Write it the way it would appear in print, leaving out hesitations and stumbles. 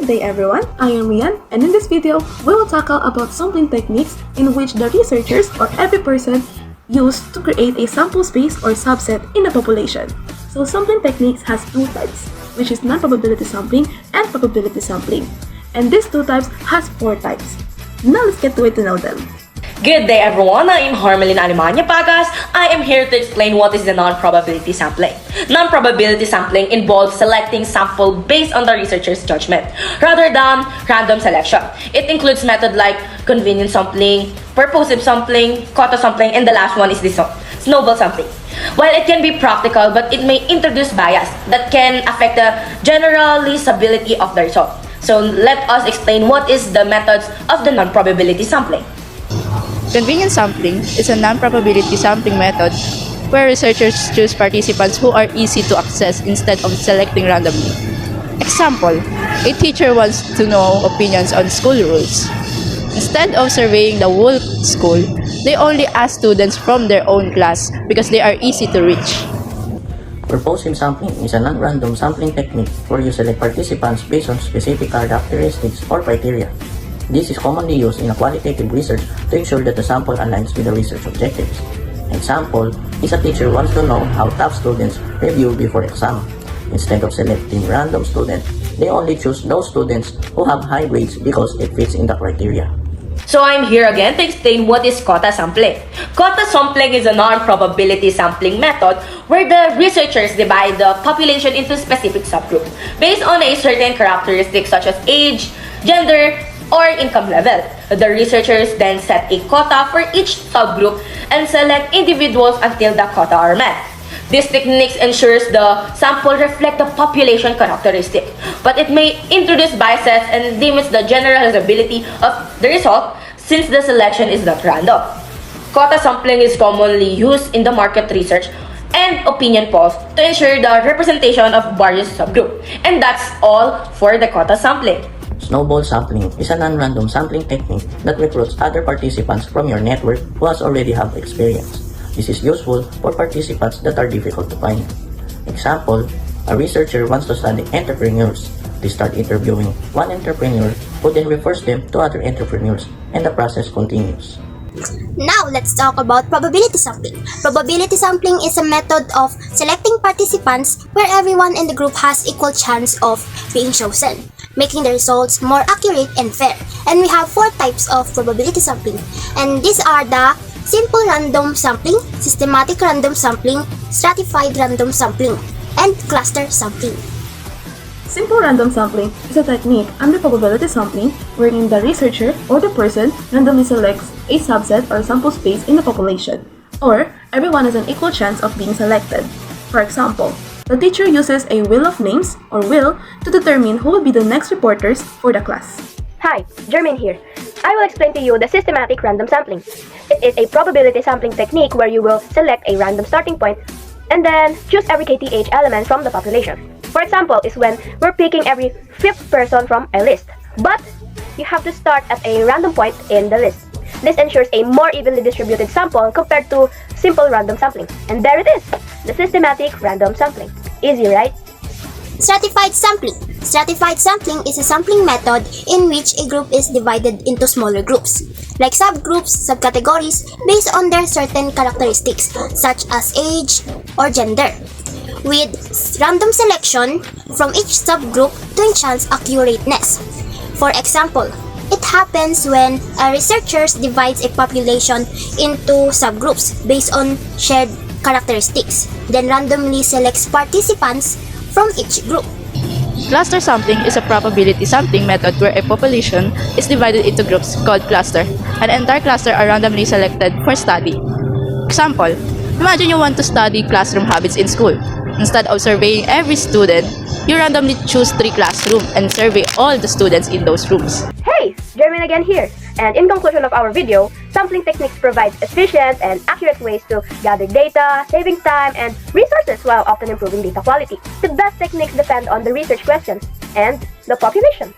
Good day everyone, I am Rian, and in this video, we will tackle about sampling techniques in which the researchers or every person used to create a sample space or subset in a population. So sampling techniques has two types, which is non-probability sampling and probability sampling. And these two types has four types. Now let's get to it to know them. Good day everyone, I am Harmelin Alemania Pagas. I am here to explain what is the non-probability sampling. Non-probability sampling involves selecting sample based on the researcher's judgment, rather than random selection. It includes methods like convenience sampling, purposive sampling, quota sampling, and the last one is the snowball sampling. While it can be practical, but it may introduce bias that can affect the generalizability of the result. So let us explain what is the methods of the non-probability sampling. Convenience sampling is a non-probability sampling method where researchers choose participants who are easy to access instead of selecting randomly. Example, a teacher wants to know opinions on school rules. Instead of surveying the whole school, they only ask students from their own class because they are easy to reach. Purposive sampling is a non-random sampling technique where you select participants based on specific characteristics or criteria. This is commonly used in a qualitative research to ensure that the sample aligns with the research objectives. Example is a teacher wants to know how top students review before exam. Instead of selecting random students, they only choose those students who have high grades because it fits in the criteria. So I'm here again to explain what is quota sampling. Quota sampling is a non-probability sampling method where the researchers divide the population into specific subgroups based on a certain characteristic such as age, gender, or income level. The researchers then set a quota for each subgroup and select individuals until the quota are met. This technique ensures the sample reflect the population characteristic, but it may introduce biases and limits the generalizability of the result since the selection is not random. Quota sampling is commonly used in the market research and opinion polls to ensure the representation of various subgroups. And that's all for the quota sampling. Snowball sampling is a non-random sampling technique that recruits other participants from your network who already have experience. This is useful for participants that are difficult to find. Example, a researcher wants to study entrepreneurs. They start interviewing one entrepreneur who then refers them to other entrepreneurs, and the process continues. Now, let's talk about probability sampling. Probability sampling is a method of selecting participants where everyone in the group has equal chance of being chosen, making the results more accurate and fair. And we have four types of probability sampling. And these are the simple random sampling, systematic random sampling, stratified random sampling, and cluster sampling. Simple random sampling is a technique under probability sampling wherein the researcher or the person randomly selects a subset or sample space in the population, or everyone has an equal chance of being selected. For example, the teacher uses a wheel of names or wheel to determine who will be the next reporters for the class. Hi, Jermaine here. I will explain to you the systematic random sampling. It is a probability sampling technique where you will select a random starting point and then choose every KTH element from the population. For example, is when we're picking every fifth person from a list. But you have to start at a random point in the list. This ensures a more evenly distributed sample compared to simple random sampling. And there it is, the systematic random sampling. Easy, right? Stratified sampling. Stratified sampling is a sampling method in which a group is divided into smaller groups, like subgroups, subcategories, based on their certain characteristics, such as age or gender, with random selection from each subgroup to enhance accurateness. For example, it happens when a researcher divides a population into subgroups based on shared characteristics, then randomly selects participants from each group. Cluster sampling is a probability sampling method where a population is divided into groups called cluster. An entire cluster are randomly selected for study. Example, imagine you want to study classroom habits in school. Instead of surveying every student, you randomly choose 3 classrooms and survey all the students in those rooms. Hey, Jermaine again here. And in conclusion of our video, sampling techniques provide efficient and accurate ways to gather data, saving time and resources while often improving data quality. The best techniques depend on the research questions and the population.